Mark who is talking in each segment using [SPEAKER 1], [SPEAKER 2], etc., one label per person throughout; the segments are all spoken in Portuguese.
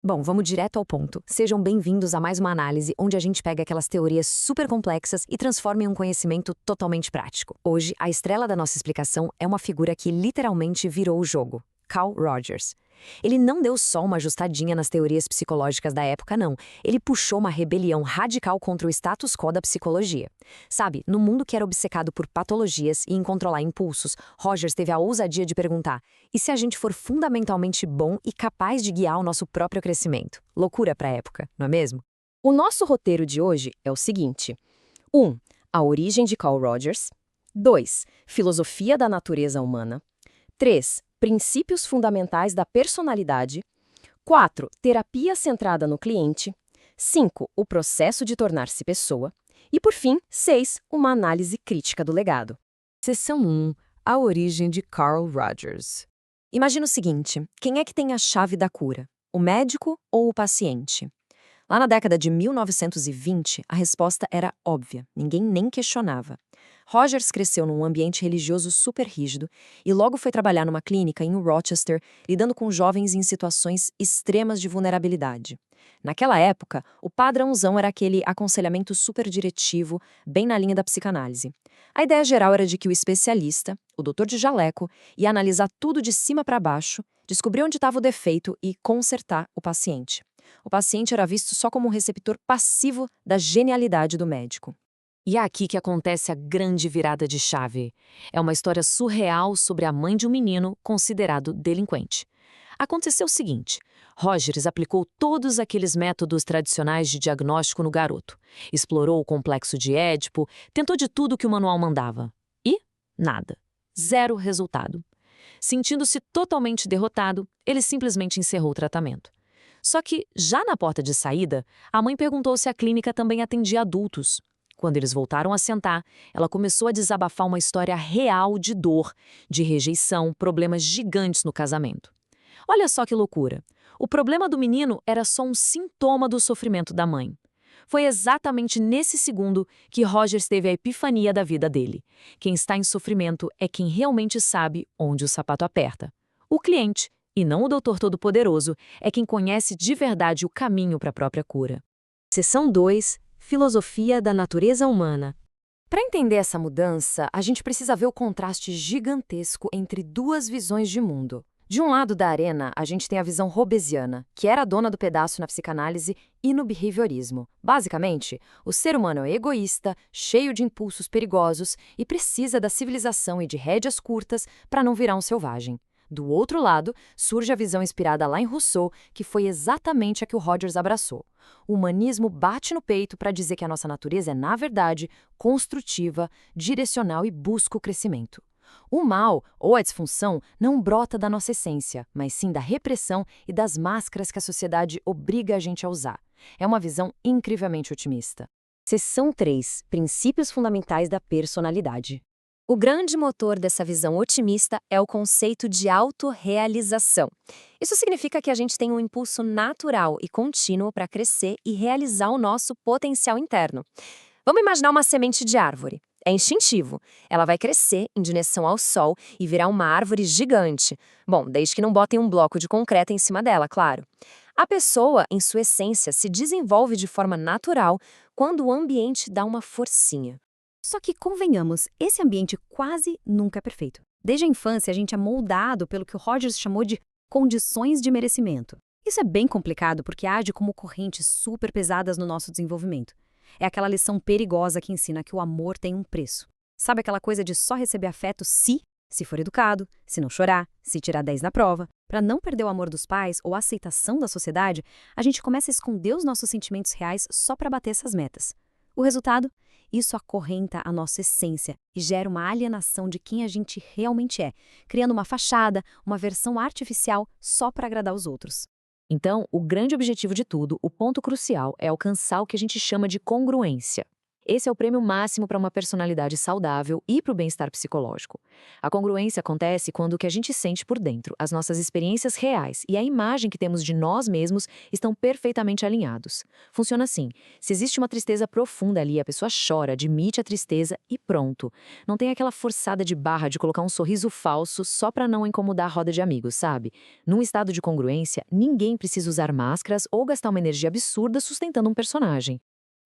[SPEAKER 1] Bom, vamos direto ao ponto. Sejam bem-vindos a mais uma análise onde a gente pega aquelas teorias super complexas e transforma em um conhecimento totalmente prático. Hoje, a estrela da nossa explicação é uma figura que literalmente virou o jogo: Carl Rogers. Ele não deu só uma ajustadinha nas teorias psicológicas da época, não. Ele puxou uma rebelião radical contra o status quo da psicologia. Sabe, no mundo que era obcecado por patologias e em controlar impulsos, Rogers teve a ousadia de perguntar: e se a gente for fundamentalmente bom e capaz de guiar o nosso próprio crescimento? Loucura para a época, não é mesmo?
[SPEAKER 2] O nosso roteiro de hoje é o seguinte: 1. A origem de Carl Rogers. 2. Filosofia da natureza humana. 3. Princípios fundamentais da personalidade. 4. Terapia centrada no cliente. 5. O processo de tornar-se pessoa. E, por fim, 6. Uma análise crítica do legado.
[SPEAKER 1] Seção 1. A origem de Carl Rogers. Imagina o seguinte: quem é que tem a chave da cura? O médico ou o paciente? Lá na década de 1920, a resposta era óbvia, ninguém nem questionava. Rogers cresceu num ambiente religioso super rígido e logo foi trabalhar numa clínica em Rochester, lidando com jovens em situações extremas de vulnerabilidade. Naquela época, o padrãozão era aquele aconselhamento super diretivo, bem na linha da psicanálise. A ideia geral era de que o especialista, o doutor de jaleco, ia analisar tudo de cima para baixo, descobrir onde estava o defeito e consertar o paciente. O paciente era visto só como um receptor passivo da genialidade do médico. E é aqui que acontece a grande virada de chave. É uma história surreal sobre a mãe de um menino considerado delinquente. Aconteceu o seguinte: Rogers aplicou todos aqueles métodos tradicionais de diagnóstico no garoto. Explorou o complexo de Édipo, tentou de tudo que o manual mandava. E nada. Zero resultado. Sentindo-se totalmente derrotado, ele simplesmente encerrou o tratamento. Só que, já na porta de saída, a mãe perguntou se a clínica também atendia adultos. Quando eles voltaram a sentar, ela começou a desabafar uma história real de dor, de rejeição, problemas gigantes no casamento. Olha só que loucura. O problema do menino era só um sintoma do sofrimento da mãe. Foi exatamente nesse segundo que Rogers teve a epifania da vida dele. Quem está em sofrimento é quem realmente sabe onde o sapato aperta. O cliente, e não o doutor todo-poderoso, é quem conhece de verdade o caminho para a própria cura. Seção 2. Filosofia da natureza humana. Para entender essa mudança, a gente precisa ver o contraste gigantesco entre duas visões de mundo. De um lado da arena, a gente tem a visão hobbesiana, que era a dona do pedaço na psicanálise e no behaviorismo. Basicamente, o ser humano é egoísta, cheio de impulsos perigosos e precisa da civilização e de rédeas curtas para não virar um selvagem. Do outro lado, surge a visão inspirada lá em Rousseau, que foi exatamente a que o Rogers abraçou. O humanismo bate no peito para dizer que a nossa natureza é, na verdade, construtiva, direcional e busca o crescimento. O mal, ou a disfunção, não brota da nossa essência, mas sim da repressão e das máscaras que a sociedade obriga a gente a usar. É uma visão incrivelmente otimista. Seção 3. Princípios fundamentais da personalidade. O grande motor dessa visão otimista é o conceito de autorrealização. Isso significa que a gente tem um impulso natural e contínuo para crescer e realizar o nosso potencial interno. Vamos imaginar uma semente de árvore. É instintivo. Ela vai crescer em direção ao sol e virar uma árvore gigante. Bom, desde que não botem um bloco de concreto em cima dela, claro. A pessoa, em sua essência, se desenvolve de forma natural quando o ambiente dá uma forcinha.
[SPEAKER 3] Só que, convenhamos, esse ambiente quase nunca é perfeito. Desde a infância, a gente é moldado pelo que o Rogers chamou de condições de merecimento. Isso é bem complicado porque age como correntes super pesadas no nosso desenvolvimento. É aquela lição perigosa que ensina que o amor tem um preço. Sabe aquela coisa de só receber afeto se for educado, se não chorar, se tirar 10 na prova? Para não perder o amor dos pais ou a aceitação da sociedade, a gente começa a esconder os nossos sentimentos reais só para bater essas metas. O resultado? Isso acorrenta a nossa essência e gera uma alienação de quem a gente realmente é, criando uma fachada, uma versão artificial só para agradar os outros.
[SPEAKER 1] Então, o grande objetivo de tudo, o ponto crucial, é alcançar o que a gente chama de congruência. Esse é o prêmio máximo para uma personalidade saudável e para o bem-estar psicológico. A congruência acontece quando o que a gente sente por dentro, as nossas experiências reais e a imagem que temos de nós mesmos estão perfeitamente alinhados. Funciona assim: se existe uma tristeza profunda ali, a pessoa chora, admite a tristeza e pronto. Não tem aquela forçada de barra de colocar um sorriso falso só para não incomodar a roda de amigos, sabe? Num estado de congruência, ninguém precisa usar máscaras ou gastar uma energia absurda sustentando um personagem.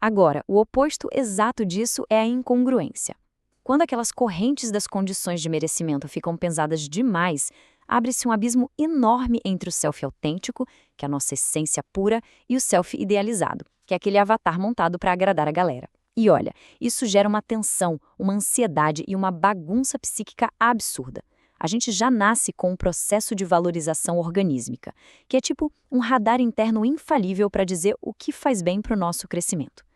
[SPEAKER 3] Agora, o oposto exato disso é a incongruência. Quando aquelas correntes das condições de merecimento ficam pesadas demais, abre-se um abismo enorme entre o self autêntico, que é a nossa essência pura, e o self idealizado, que é aquele avatar montado para agradar a galera. E olha, isso gera uma tensão, uma ansiedade e uma bagunça psíquica absurda. A gente já nasce com um processo de valorização organísmica, que é tipo um radar interno infalível para dizer o que faz bem para o nosso crescimento.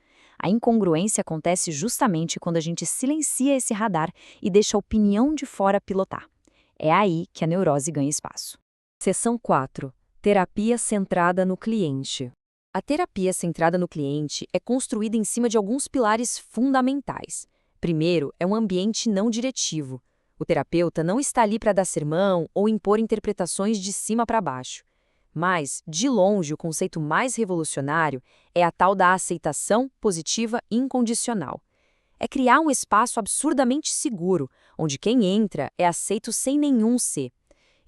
[SPEAKER 3] A incongruência acontece justamente quando a gente silencia esse radar e deixa a opinião de fora pilotar. É aí que a neurose ganha espaço.
[SPEAKER 2] Seção 4. Terapia centrada no cliente. A terapia centrada no cliente é construída em cima de alguns pilares fundamentais. Primeiro, é um ambiente não diretivo. O terapeuta não está ali para dar sermão ou impor interpretações de cima para baixo. Mas, de longe, o conceito mais revolucionário é a tal da aceitação positiva incondicional. É criar um espaço absurdamente seguro, onde quem entra é aceito sem nenhum ser.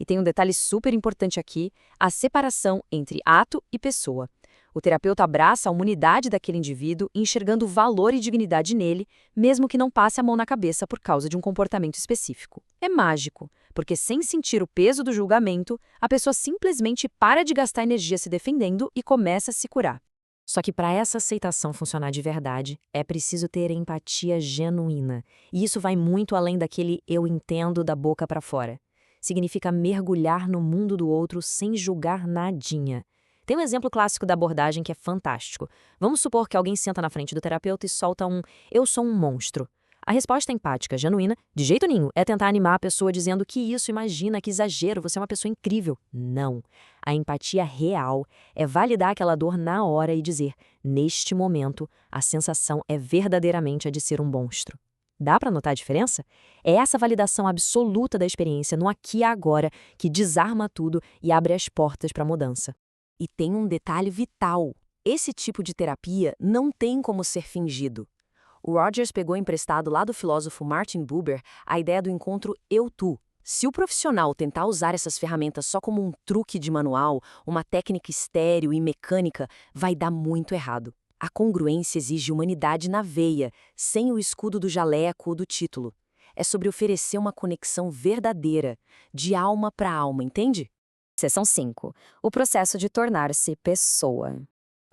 [SPEAKER 2] E tem um detalhe super importante aqui, a separação entre ato e pessoa. O terapeuta abraça a humanidade daquele indivíduo, enxergando valor e dignidade nele, mesmo que não passe a mão na cabeça por causa de um comportamento específico. É mágico, porque sem sentir o peso do julgamento, a pessoa simplesmente para de gastar energia se defendendo e começa a se curar.
[SPEAKER 1] Só que para essa aceitação funcionar de verdade, é preciso ter empatia genuína. E isso vai muito além daquele eu entendo da boca para fora. Significa mergulhar no mundo do outro sem julgar nadinha. Tem um exemplo clássico da abordagem que é fantástico. Vamos supor que alguém senta na frente do terapeuta e solta um "eu sou um monstro". A resposta empática, genuína, de jeito nenhum, é tentar animar a pessoa dizendo que isso, imagina, que exagero, você é uma pessoa incrível. Não. A empatia real é validar aquela dor na hora e dizer, neste momento, a sensação é verdadeiramente a de ser um monstro. Dá para notar a diferença? É essa validação absoluta da experiência no aqui e agora que desarma tudo e abre as portas para a mudança.
[SPEAKER 2] E tem um detalhe vital. Esse tipo de terapia não tem como ser fingido. O Rogers pegou emprestado lá do filósofo Martin Buber a ideia do encontro eu-tu. Se o profissional tentar usar essas ferramentas só como um truque de manual, uma técnica estéril e mecânica, vai dar muito errado. A congruência exige humanidade na veia, sem o escudo do jaleco ou do título. É sobre oferecer uma conexão verdadeira, de alma para alma, entende?
[SPEAKER 3] Seção 5. O processo de tornar-se pessoa.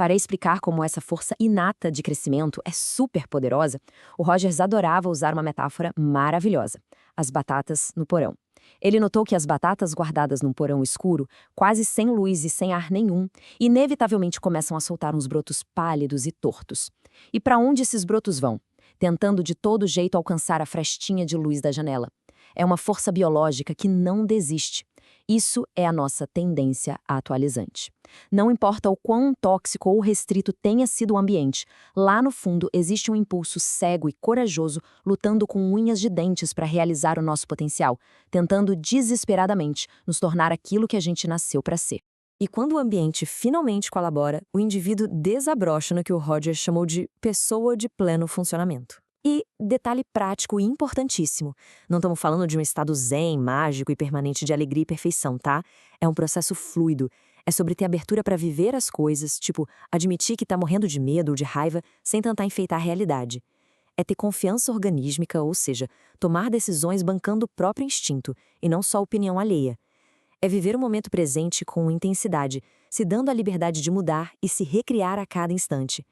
[SPEAKER 2] Para explicar como essa força inata de crescimento é super poderosa, o Rogers adorava usar uma metáfora maravilhosa: as batatas no porão. Ele notou que as batatas guardadas num porão escuro, quase sem luz e sem ar nenhum, inevitavelmente começam a soltar uns brotos pálidos e tortos. E para onde esses brotos vão? Tentando de todo jeito alcançar a frestinha de luz da janela. É uma força biológica que não desiste. Isso é a nossa tendência atualizante. Não importa o quão tóxico ou restrito tenha sido o ambiente, lá no fundo existe um impulso cego e corajoso lutando com unhas de dentes para realizar o nosso potencial, tentando desesperadamente nos tornar aquilo que a gente nasceu para ser. E quando o ambiente finalmente colabora, o indivíduo desabrocha no que o Rogers chamou de pessoa de pleno funcionamento. E, detalhe prático e importantíssimo, não estamos falando de um estado zen, mágico e permanente de alegria e perfeição, tá? É um processo fluido. É sobre ter abertura para viver as coisas, tipo, admitir que está morrendo de medo ou de raiva sem tentar enfeitar a realidade. É ter confiança organísmica, ou seja, tomar decisões bancando o próprio instinto e não só a opinião alheia. É viver o momento presente com intensidade, se dando a liberdade de mudar e se recriar a cada instante.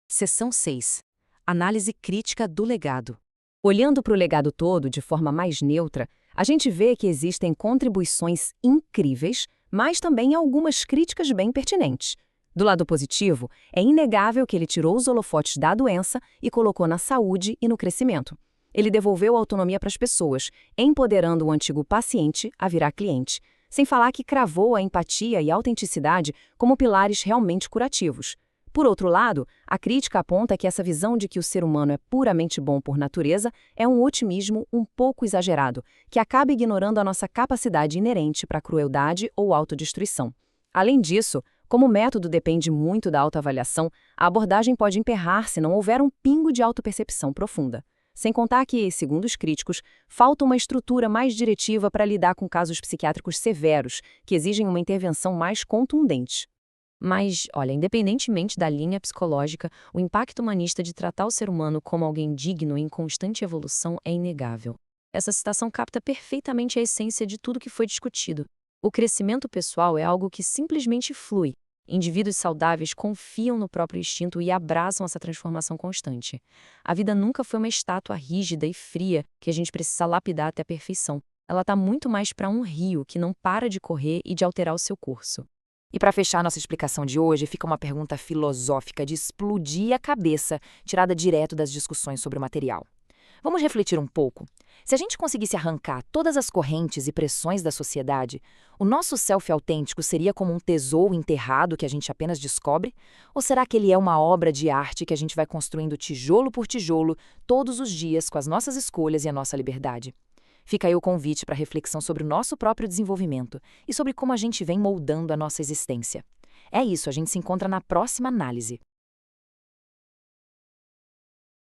[SPEAKER 4] Seção 6. Análise crítica do legado.
[SPEAKER 2] Olhando para o legado todo de forma mais neutra, a gente vê que existem contribuições incríveis, mas também algumas críticas bem pertinentes. Do lado positivo, é inegável que ele tirou os holofotes da doença e colocou na saúde e no crescimento. Ele devolveu a autonomia para as pessoas, empoderando o antigo paciente a virar cliente, sem falar que cravou a empatia e a autenticidade como pilares realmente curativos. Por outro lado, a crítica aponta que essa visão de que o ser humano é puramente bom por natureza é um otimismo um pouco exagerado, que acaba ignorando a nossa capacidade inerente para crueldade ou autodestruição. Além disso, como o método depende muito da autoavaliação, a abordagem pode emperrar se não houver um pingo de autopercepção profunda. Sem contar que, segundo os críticos, falta uma estrutura mais diretiva para lidar com casos psiquiátricos severos, que exigem uma intervenção mais contundente.
[SPEAKER 1] Mas, olha, independentemente da linha psicológica, o impacto humanista de tratar o ser humano como alguém digno e em constante evolução é inegável. Essa citação capta perfeitamente a essência de tudo que foi discutido. O crescimento pessoal é algo que simplesmente flui. Indivíduos saudáveis confiam no próprio instinto e abraçam essa transformação constante. A vida nunca foi uma estátua rígida e fria que a gente precisa lapidar até a perfeição. Ela está muito mais para um rio que não para de correr e de alterar o seu curso.
[SPEAKER 4] E para fechar nossa explicação de hoje, fica uma pergunta filosófica de explodir a cabeça, tirada direto das discussões sobre o material. Vamos refletir um pouco. Se a gente conseguisse arrancar todas as correntes e pressões da sociedade, o nosso self autêntico seria como um tesouro enterrado que a gente apenas descobre? Ou será que ele é uma obra de arte que a gente vai construindo tijolo por tijolo, todos os dias, com as nossas escolhas e a nossa liberdade? Fica aí o convite para reflexão sobre o nosso próprio desenvolvimento e sobre como a gente vem moldando a nossa existência. É isso, a gente se encontra na próxima análise.